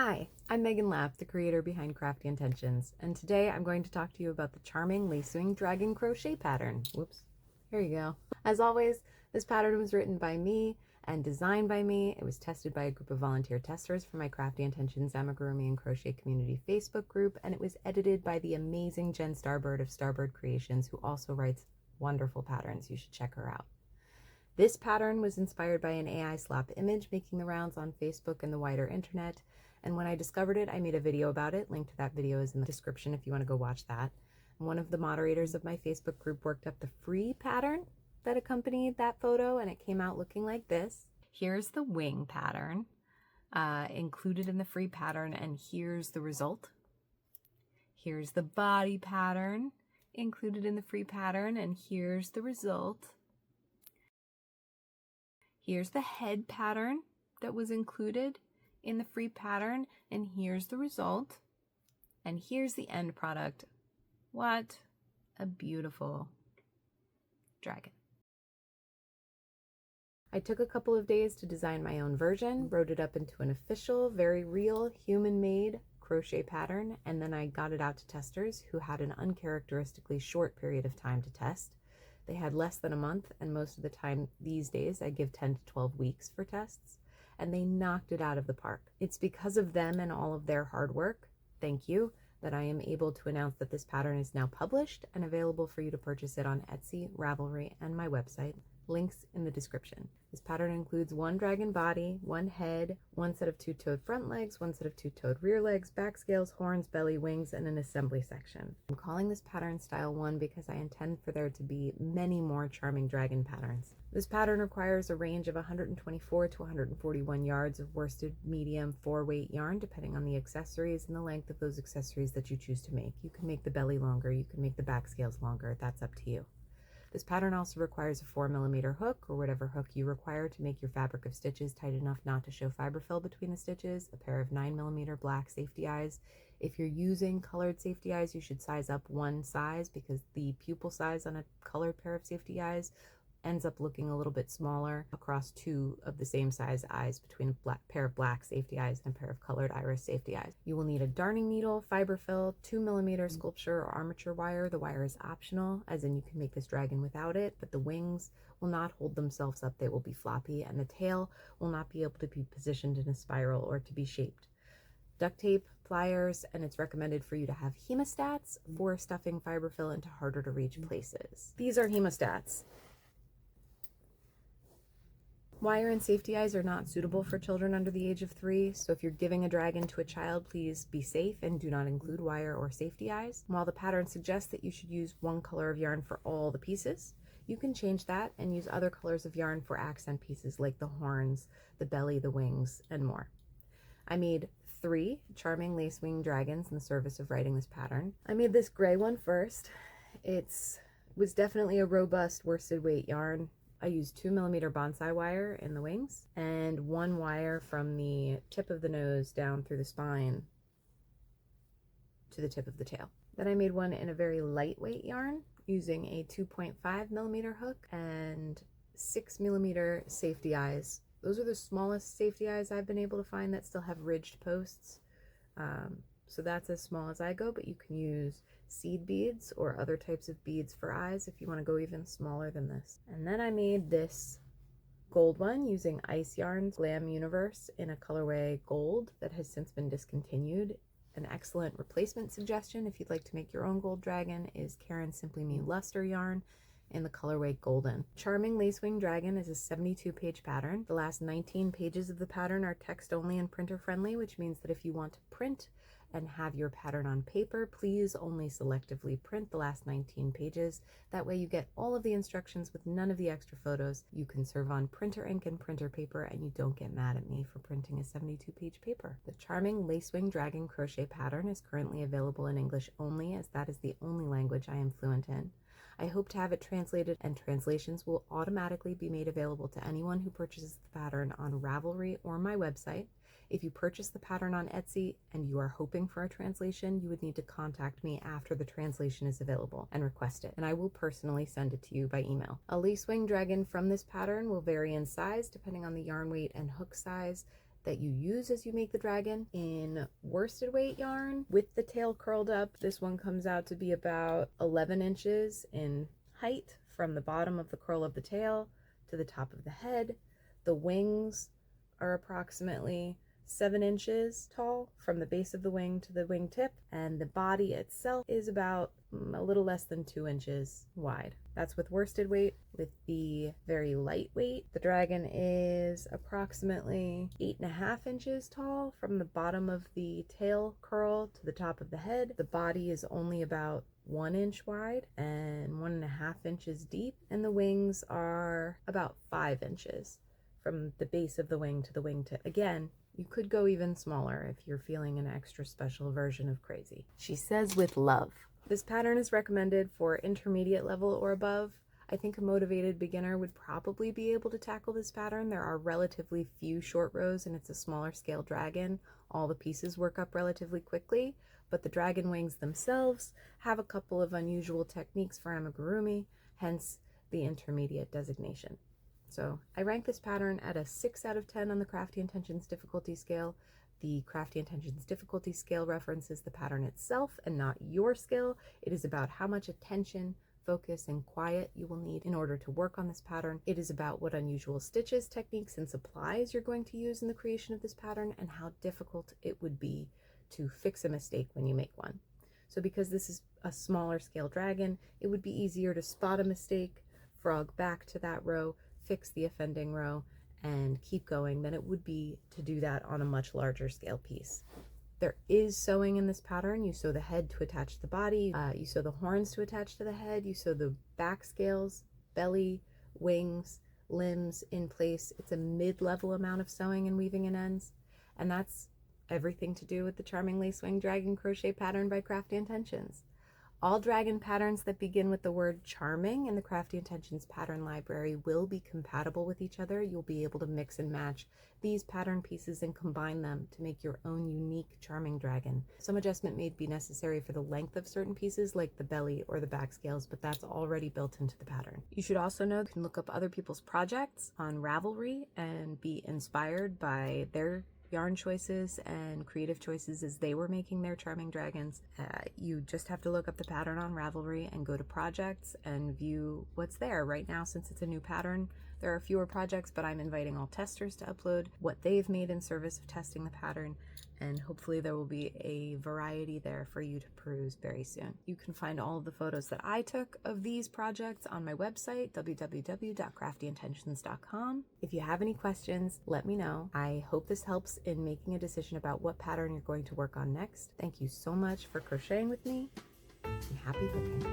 Hi, I'm Megan Lapp, the creator behind Crafty Intentions, and today I'm going to talk to you about the charming lace-wing dragon crochet pattern. Whoops, here you go. As always, this pattern was written by me and designed by me. It was tested by a group of volunteer testers for my Crafty Intentions amigurumi and crochet community Facebook group, and it was edited by the amazing Jen Starbird of Starbird Creations, who also writes wonderful patterns. You should check her out. This pattern was inspired by an AI slap image making the rounds on Facebook and the wider internet. And when I discovered it, I made a video about it. Link to that video is in the description if you want to go watch that. And one of the moderators of my Facebook group worked up the free pattern that accompanied that photo, and it came out looking like this. Here's the wing pattern included in the free pattern, and here's the result. Here's the body pattern included in the free pattern, and here's the result. Here's the head pattern that was included in the free pattern, and here's the result. And here's the end product. What a beautiful dragon. I took a couple of days to design my own version, wrote it up into an official, very real, human-made crochet pattern, and then I got it out to testers who had an uncharacteristically short period of time to test. They had less than a month, and most of the time these days I give 10 to 12 weeks for tests, and they knocked it out of the park. It's because of them and all of their hard work, thank you, that I am able to announce that this pattern is now published and available for you to purchase it on Etsy, Ravelry, and my website. Links in the description. This pattern includes one dragon body, one head, one set of two-toed front legs, one set of two-toed rear legs, back scales, horns, belly, wings, and an assembly section. I'm calling this pattern Style 1 because I intend for there to be many more charming dragon patterns. This pattern requires a range of 124 to 141 yards of worsted medium 4-weight yarn, depending on the accessories and the length of those accessories that you choose to make. You can make the belly longer, you can make the back scales longer, that's up to you. This pattern also requires a 4mm hook, or whatever hook you require to make your fabric of stitches tight enough not to show fiber fill between the stitches, a pair of 9mm black safety eyes. If you're using colored safety eyes, you should size up one size because the pupil size on a colored pair of safety eyes ends up looking a little bit smaller across two of the same size eyes between a pair of black safety eyes and a pair of colored iris safety eyes. You will need a darning needle, fiber fill, 2mm sculpture or armature wire. The wire is optional, as in you can make this dragon without it, but the wings will not hold themselves up. They will be floppy, and the tail will not be able to be positioned in a spiral or to be shaped. Duct tape, pliers, and it's recommended for you to have hemostats for stuffing fiber fill into harder to reach places. These are hemostats. Wire and safety eyes are not suitable for children under the age of 3, so if you're giving a dragon to a child, please be safe and do not include wire or safety eyes. While the pattern suggests that you should use one color of yarn for all the pieces, you can change that and use other colors of yarn for accent pieces like the horns, the belly, the wings, and more. I made 3 charming lace-wing dragons in the service of writing this pattern. I made this gray one first. It was definitely a robust worsted weight yarn. I used 2mm bonsai wire in the wings and 1 wire from the tip of the nose down through the spine to the tip of the tail. Then I made one in a very lightweight yarn using a 2.5mm hook and 6mm safety eyes. Those are the smallest safety eyes I've been able to find that still have ridged posts. So that's as small as I go, but you can use seed beads or other types of beads for eyes if you want to go even smaller than this. And then I made this gold one using ice yarns, Glam Universe, in a colorway gold that has since been discontinued. An excellent replacement suggestion if you'd like to make your own gold dragon is Karen Simply Me Luster yarn in the colorway Golden. Charming Lace-Wing Dragon is a 72-page pattern. The last 19 pages of the pattern are text only and printer friendly, which means that if you want to print and have your pattern on paper, please only selectively print the last 19 pages. That way you get all of the instructions with none of the extra photos. You can serve on printer ink and printer paper, and you don't get mad at me for printing a 72-page paper. The charming Lace-Wing Dragon crochet pattern is currently available in English only, as that is the only language I am fluent in. I hope to have it translated, and translations will automatically be made available to anyone who purchases the pattern on Ravelry or my website. If you purchase the pattern on Etsy and you are hoping for a translation, you would need to contact me after the translation is available and request it, and I will personally send it to you by email. A lace-wing dragon from this pattern will vary in size depending on the yarn weight and hook size. that you use as you make the dragon. In worsted weight yarn with the tail curled up, this one comes out to be about 11 inches in height from the bottom of the curl of the tail to the top of the head. The wings are approximately 7 inches tall from the base of the wing to the wingtip, and the body itself is about a little less than 2 inches wide. That's with worsted weight. With the very lightweight, the dragon is approximately 8.5 inches tall from the bottom of the tail curl to the top of the head. The body is only about 1 inch wide and 1.5 inches deep, and the wings are about 5 inches from the base of the wing to the wingtip. Again, you could go even smaller if you're feeling an extra special version of crazy. She says with love. This pattern is recommended for intermediate level or above. I think a motivated beginner would probably be able to tackle this pattern. There are relatively few short rows and it's a smaller scale dragon. All the pieces work up relatively quickly, but the dragon wings themselves have a couple of unusual techniques for amigurumi, hence the intermediate designation. So I rank this pattern at a 6 out of 10 on the Crafty Intentions difficulty scale. The Crafty Intentions difficulty scale references the pattern itself and not your skill. It is about how much attention, focus, and quiet you will need in order to work on this pattern. It is about what unusual stitches, techniques, and supplies you're going to use in the creation of this pattern and how difficult it would be to fix a mistake when you make one. So because this is a smaller scale dragon, it would be easier to spot a mistake, frog back to that row, fix the offending row, and keep going than it would be to do that on a much larger scale piece. There is sewing in this pattern. You sew the head to attach the body, you sew the horns to attach to the head, you sew the back scales, belly, wings, limbs in place. It's a mid-level amount of sewing and weaving in ends, and that's everything to do with the Charming Lace Wing Dragon Crochet pattern by Crafty Intentions. All dragon patterns that begin with the word charming in the Crafty Intentions pattern library will be compatible with each other. You'll be able to mix and match these pattern pieces and combine them to make your own unique charming dragon. Some adjustment may be necessary for the length of certain pieces like the belly or the back scales, but that's already built into the pattern. You should also know you can look up other people's projects on Ravelry and be inspired by their yarn choices and creative choices as they were making their charming dragons. You just have to look up the pattern on Ravelry and go to projects and view what's there. Right now, since it's a new pattern, there are fewer projects, but I'm inviting all testers to upload what they've made in service of testing the pattern, and hopefully there will be a variety there for you to peruse very soon. You can find all of the photos that I took of these projects on my website, www.craftyintentions.com. If you have any questions, let me know. I hope this helps in making a decision about what pattern you're going to work on next. Thank you so much for crocheting with me, and happy hooking.